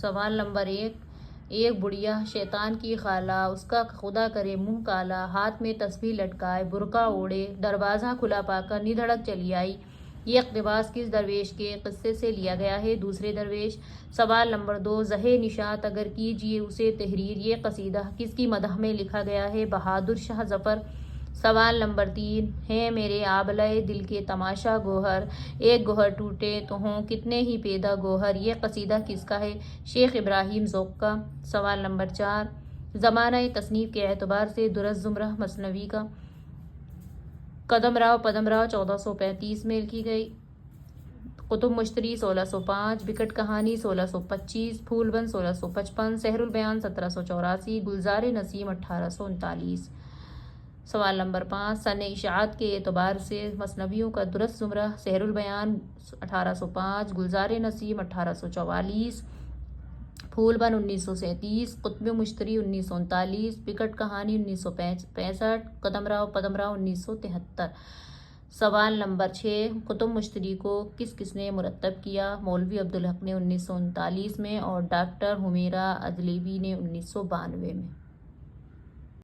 سوال نمبر 1۔ ایک بڑھیا شیطان کی خالہ، اس کا خدا کرے منہ کالا، ہاتھ میں تسبیح لٹکائے، برقع اوڑھے، دروازہ کھلا پا کر ندھڑک چلی آئی۔ یہ اقتباس کس درویش کے قصے سے لیا گیا ہے؟ دوسرے درویش۔ سوال نمبر 2۔ زہِ نشاط اگر کیجیے اسے تحریر، یہ قصیدہ کس کی مدح میں لکھا گیا ہے؟ بہادر شاہ ظفر۔ سوال نمبر 3۔ ہیں میرے آبلۂ دل کے تماشا گوہر، ایک گوہر ٹوٹے تو ہوں کتنے ہی پیدا گوہر، یہ قصیدہ کس کا ہے؟ شیخ ابراہیم ذوق کا۔ سوال نمبر 4۔ زمانہ تصنیف کے اعتبار سے درست زمرہ مثنوی کا۔ قدم راؤ پدم راؤ 1435 میں لکھی گئی، قطب مشتری 1605، بکٹ کہانی 1625، پھول بند 1655، سحر البیان 1784، گلزار نسیم 1839۔ سوال نمبر 5۔ سن اشاعت کے اعتبار سے مثنویوں کا درست زمرہ: سحر البیان 1805، گلزار نسیم 1844، پھول بند 1937، قطب مشتری 1939، بکٹ کہانی 1965، قدم راؤ پدم راؤ 1973۔ سوال نمبر 6۔ قطب مشتری کو کس نے مرتب کیا؟ مولوی عبدالحق نے 1939 میں اور ڈاکٹر حمیرہ ادلیبی نے 1992 میں۔